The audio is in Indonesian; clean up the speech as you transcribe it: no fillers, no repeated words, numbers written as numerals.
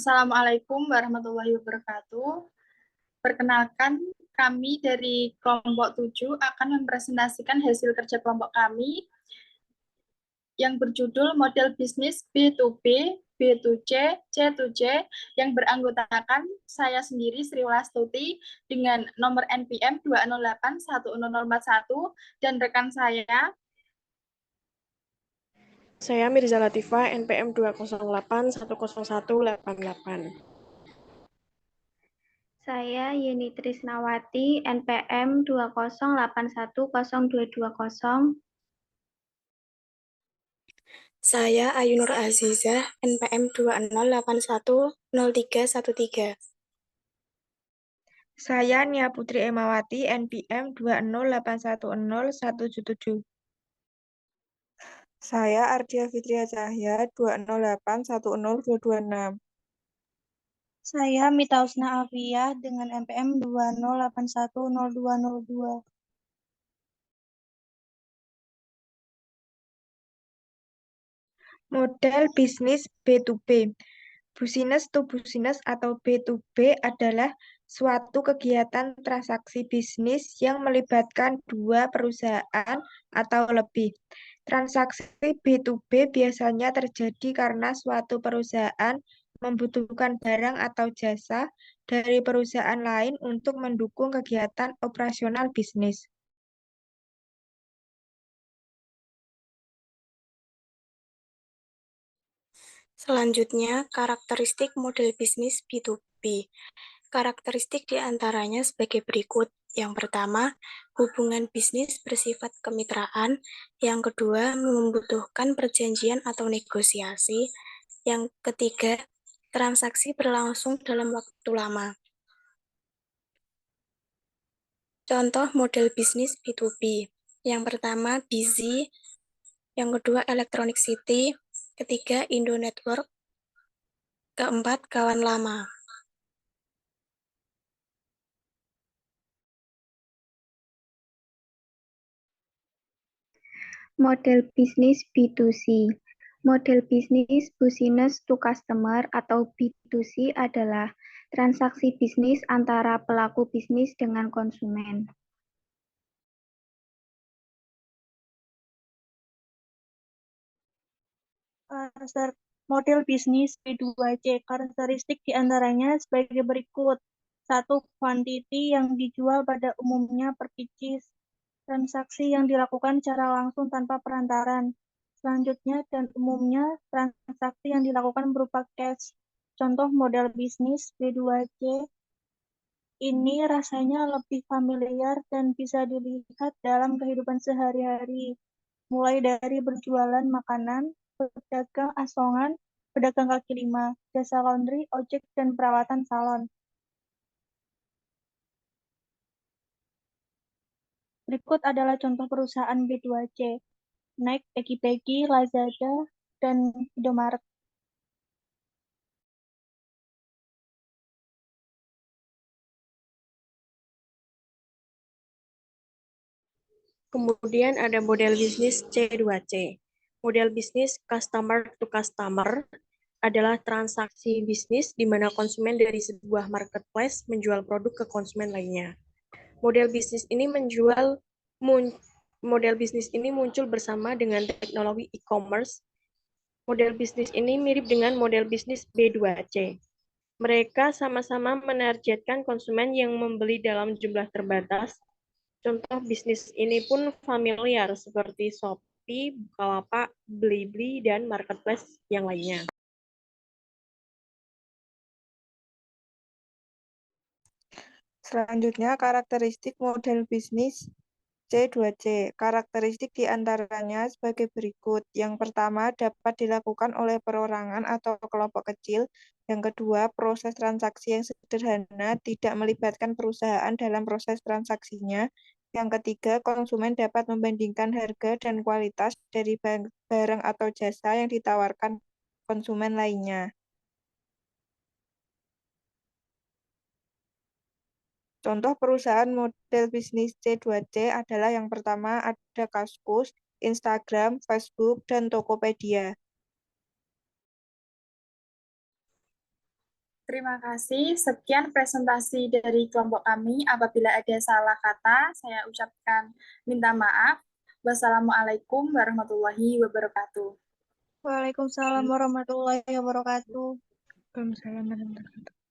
Assalamualaikum warahmatullahi wabarakatuh. Perkenalkan, kami dari kelompok 7 akan mempresentasikan hasil kerja kelompok kami yang berjudul Model Bisnis B2B, B2C, C2C yang beranggotakan saya sendiri Sri Walastuti dengan nomor NPM 2081041 dan rekan saya Mirza Latifah, NPM 208101188. Saya Yeni Trisnawati, NPM 208102220. Saya Ayunur Azizah, NPM 208103113. Saya Nia Putri Emawati, NPM 2081017. Saya Ardia Fitria Cahya, 208102226. Saya Mita Husna Alfiyah dengan NPM 208102202. Model bisnis B2B. Business to business atau B2B adalah suatu kegiatan transaksi bisnis yang melibatkan dua perusahaan atau lebih. Transaksi B2B biasanya terjadi karena suatu perusahaan membutuhkan barang atau jasa dari perusahaan lain untuk mendukung kegiatan operasional bisnis. Selanjutnya, karakteristik model bisnis B2B. Karakteristik diantaranya sebagai berikut. Yang pertama, hubungan bisnis bersifat kemitraan. Yang kedua, membutuhkan perjanjian atau negosiasi. Yang ketiga, transaksi berlangsung dalam waktu lama. Contoh model bisnis B2B. Yang pertama, Busy. Yang kedua, Electronic City. Ketiga, Indo Network. Keempat, Kawan Lama. Model bisnis B2C. Model bisnis business to customer atau B2C adalah transaksi bisnis antara pelaku bisnis dengan konsumen. Model bisnis B2C, karakteristik diantaranya sebagai berikut. 1. Kuantiti yang dijual pada umumnya per pieces. Transaksi yang dilakukan secara langsung tanpa perantaran. Selanjutnya dan umumnya transaksi yang dilakukan berupa cash. Contoh model bisnis B2C ini rasanya lebih familiar dan bisa dilihat dalam kehidupan sehari-hari, mulai dari berjualan makanan, pedagang asongan, pedagang kaki lima, jasa laundry, ojek, dan perawatan salon. Berikut adalah contoh perusahaan B2C, Nike, Peggy, Lazada, dan Indomaret. Kemudian ada model bisnis C2C. Model bisnis customer to customer adalah transaksi bisnis di mana konsumen dari sebuah marketplace menjual produk ke konsumen lainnya. Model bisnis ini muncul bersama dengan teknologi e-commerce. Model bisnis ini mirip dengan model bisnis B2C. Mereka sama-sama menargetkan konsumen yang membeli dalam jumlah terbatas. Contoh bisnis ini pun familiar seperti Shopee, Bukalapak, Blibli, dan marketplace yang lainnya. Selanjutnya, karakteristik model bisnis C2C. Karakteristik diantaranya sebagai berikut. Yang pertama, dapat dilakukan oleh perorangan atau kelompok kecil. Yang kedua, proses transaksi yang sederhana, tidak melibatkan perusahaan dalam proses transaksinya. Yang ketiga, konsumen dapat membandingkan harga dan kualitas dari barang atau jasa yang ditawarkan konsumen lainnya. Contoh perusahaan model bisnis C2C adalah yang pertama ada Kaskus, Instagram, Facebook, dan Tokopedia. Terima kasih. Sekian presentasi dari kelompok kami. Apabila ada salah kata, saya ucapkan minta maaf. Wassalamualaikum warahmatullahi wabarakatuh. Waalaikumsalam warahmatullahi wabarakatuh. Waalaikumsalam warahmatullahi wabarakatuh.